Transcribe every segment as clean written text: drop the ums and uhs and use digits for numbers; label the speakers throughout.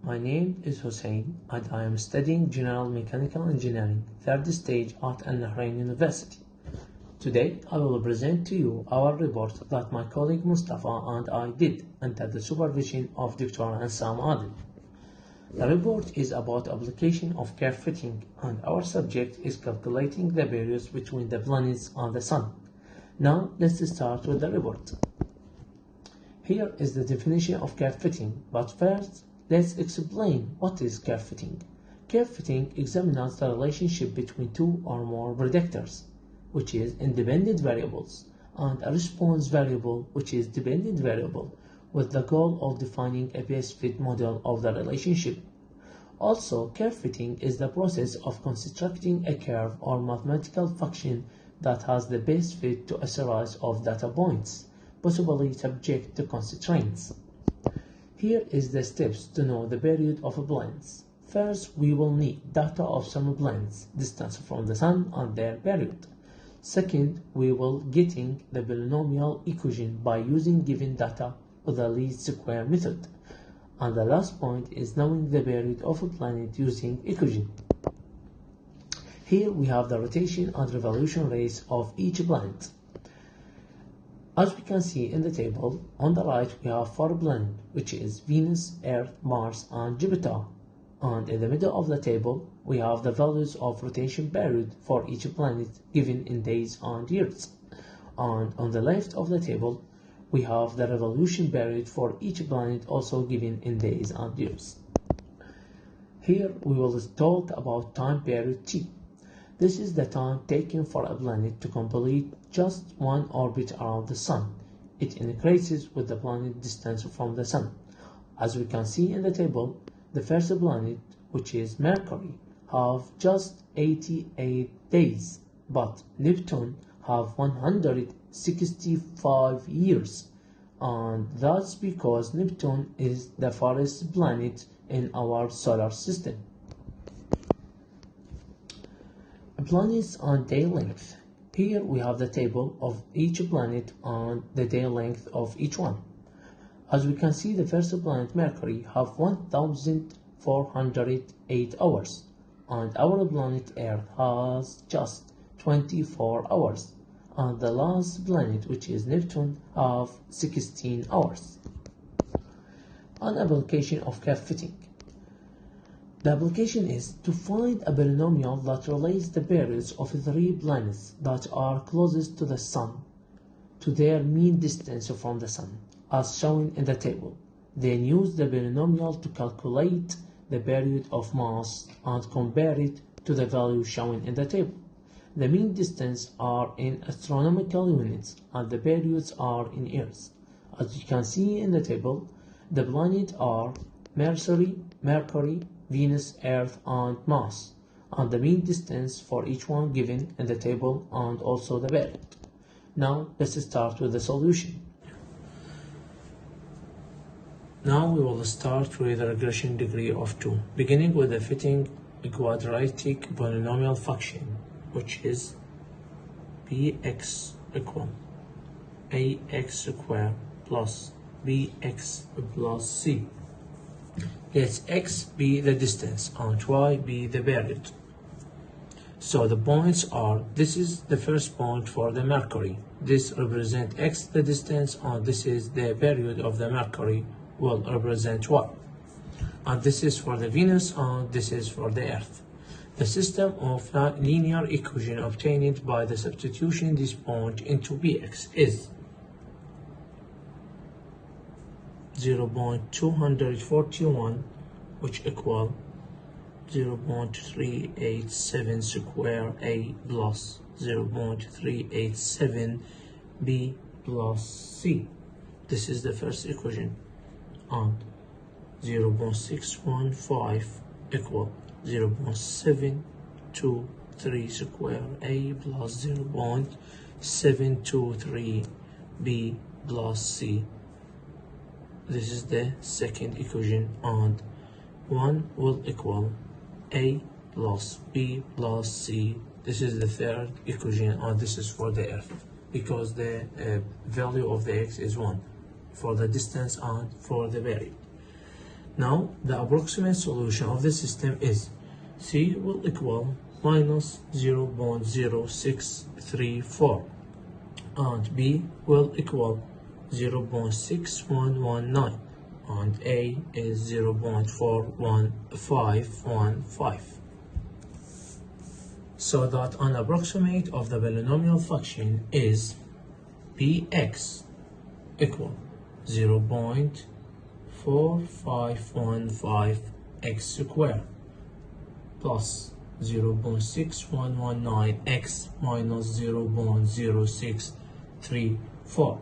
Speaker 1: my name is Hussein and I am studying General Mechanical Engineering, third stage at Al Nahrain University. Today I will present to you our report that my colleague Mustafa and I did under the supervision of Dr. Ansam Adil. The report is about application of curve fitting and our subject is calculating the periods between the planets and the Sun. Now let's start with the report. Here is the definition of curve fitting, but first let's explain what is curve fitting. Curve fitting examines the relationship between two or more predictors, which is independent variables, and a response variable, which is dependent variable, with the goal of defining a best fit model of the relationship. Also, curve fitting is the process of constructing a curve or mathematical function that has the best fit to a series of data points, possibly subject to constraints. Here is the steps to know the period of planets. First, we will need data of some planets, distance from the Sun and their period. Second, we will getting the polynomial equation by using given data with the least square method. And the last point is knowing the period of a planet using equation. Here we have the rotation and revolution rates of each planet. As we can see in the table, on the right we have 4 planets, which is Venus, Earth, Mars and Jupiter. And in the middle of the table, we have the values of rotation period for each planet given in days and years. And on the left of the table, we have the revolution period for each planet also given in days and years. Here we will talk about time period T. This is the time taken for a planet to complete just one orbit around the Sun. It increases with the planet distance from the Sun. As we can see in the table, the first planet, which is Mercury, have just 88 days, but Neptune have 165 years, and that's because Neptune is the farthest planet in our solar system. Planets and day length. Here we have the table of each planet and the day length of each one. As we can see, the first planet Mercury have 1408 hours, and our planet Earth has just 24 hours, and the last planet, which is Neptune, have 16 hours. An application of curve fitting. The application is to find a polynomial that relates the periods of 3 planets that are closest to the Sun to their mean distance from the Sun, as shown in the table. Then use the polynomial to calculate the period of mass and compare it to the value shown in the table. The mean distance are in astronomical units and the periods are in years. As you can see in the table, the planets are Mercury, Venus, Earth and Mars, and the mean distance for each one given in the table and also the period. Now let's start with the solution. Now we will start with a regression degree of 2, beginning with the fitting a quadratic polynomial function, which is bx equal ax squared plus bx plus c. Let x be the distance and y be the period. So the points are, this is the first point for the Mercury. This represents x the distance, and this is the period of the Mercury will represent y. And this is for the Venus and this is for the Earth. The system of linear equation obtained by the substitution this point into bx is 0.241, which equal 0.387 square a plus 0.387 b plus c. This is the first equation. And 0.615 equal 0.723 square a plus 0.723 b plus c. This is the second equation, and 1 will equal a plus b plus c. This is the third equation, and this is for the Earth, because the value of the x is 1 for the distance and for the period. Now the approximate solution of the system is C will equal minus 0.0634 and B will equal 0.6119 and A is 0.41515. So that an approximate of the polynomial function is Px equal 0.4515 x squared plus 0.6119 x minus 0.0634.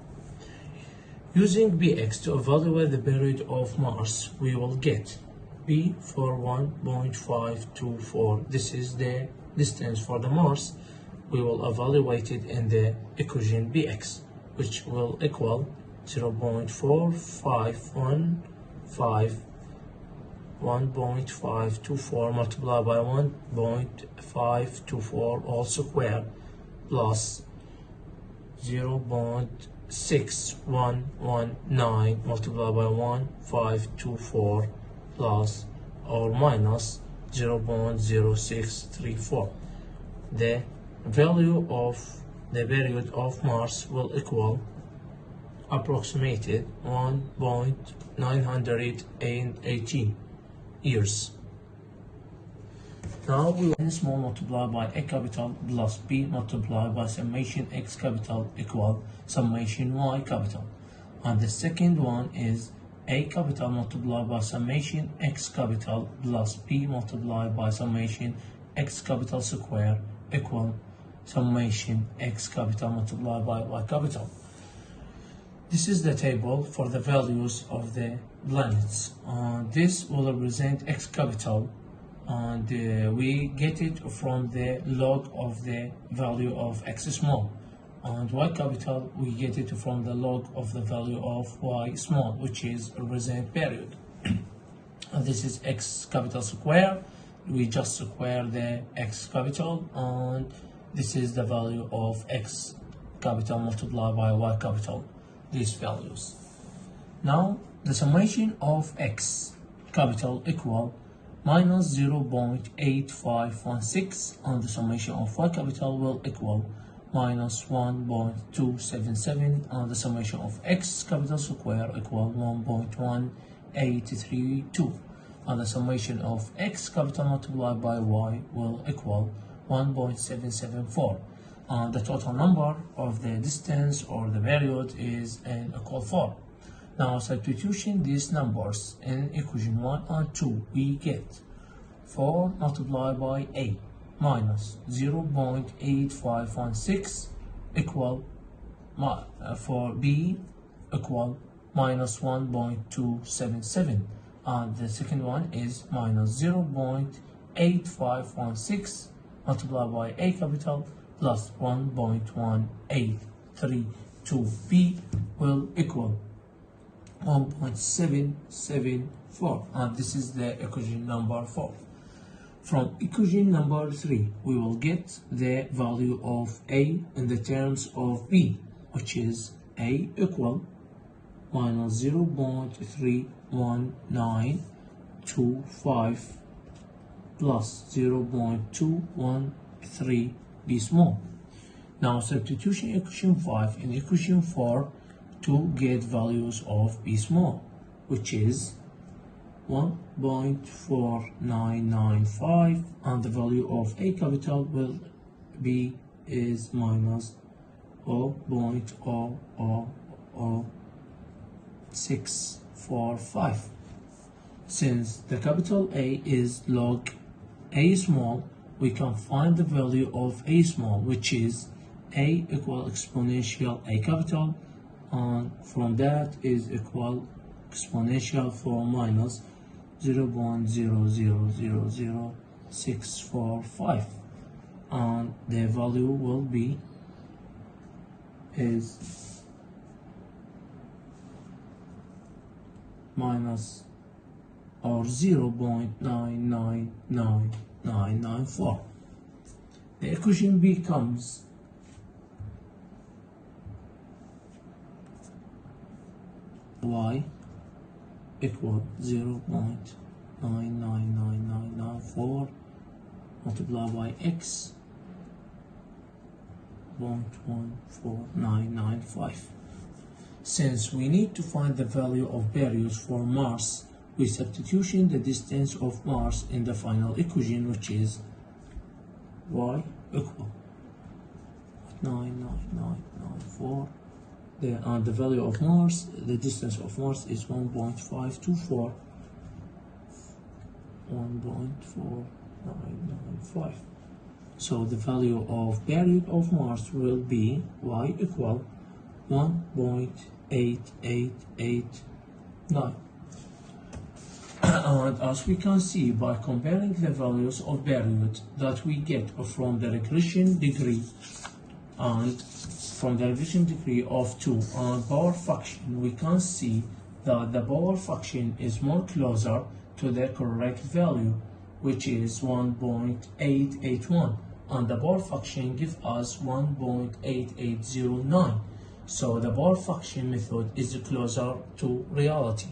Speaker 1: Using Bx to evaluate the period of Mars, we will get B for 1.524. This is the distance for the Mars. We will evaluate it in the equation Bx, which will equal 0.4515 1.524 multiplied by 1.524 all square plus 0.6119 multiplied by 1.524 plus or minus 0.0634. The value of the period of Mars will equal approximated 1.918 years. Now we will small multiplied by A capital plus B multiplied by summation X capital equal summation Y capital. And the second one is A capital multiplied by summation X capital plus B multiplied by summation X capital square equal summation X capital multiplied by Y capital. This is the table for the values of the planets. This will represent X capital, and we get it from the log of the value of X small. And Y capital, we get it from the log of the value of Y small, which is represent period. And this is X capital square. We just square the X capital, and this is the value of X capital multiplied by Y capital. These values. Now the summation of X capital equal minus 0.8516 and the summation of Y capital will equal minus 1.277 and the summation of X capital square equal 1.1832 and the summation of X capital multiplied by Y will equal 1.774. And the total number of the distance or the period is in equal form. Now substitution these numbers in equation 1 and 2, we get 4 multiplied by A minus 0.8516 equal for B equal minus 1.277, and the second one is minus 0.8516 multiplied by A capital plus 1.1832. B will equal 1.774, and this is the equation number 4. From equation number 3, we will get the value of A in the terms of B, which is A equal minus 0.31925 plus 0.213 B small. Now substitution equation 5 in equation 4 to get values of B small, which is 1.4995 and the value of A capital will be is minus 0.00645. Since the capital A is log A small, we can find the value of A small, which is A equal exponential A capital, and from that is equal exponential for minus 0.0000645, and the value will be is minus or 0.999994. The equation becomes Y equal 0.999994 multiplied by x 0.14995. Since we need to find the value of period for Mars, we substitution the distance of Mars in the final equation, which is y equal 99994. The value of Mars, the distance of Mars is 1.524, 1.4995. So the value of period of Mars will be y equal 1.8889. And as we can see by comparing the values of period that we get from the regression degree and from the regression degree of 2 and power fraction, we can see that the power fraction is more closer to the correct value, which is 1.881, and the power fraction gives us 1.8809. So the power fraction method is closer to reality.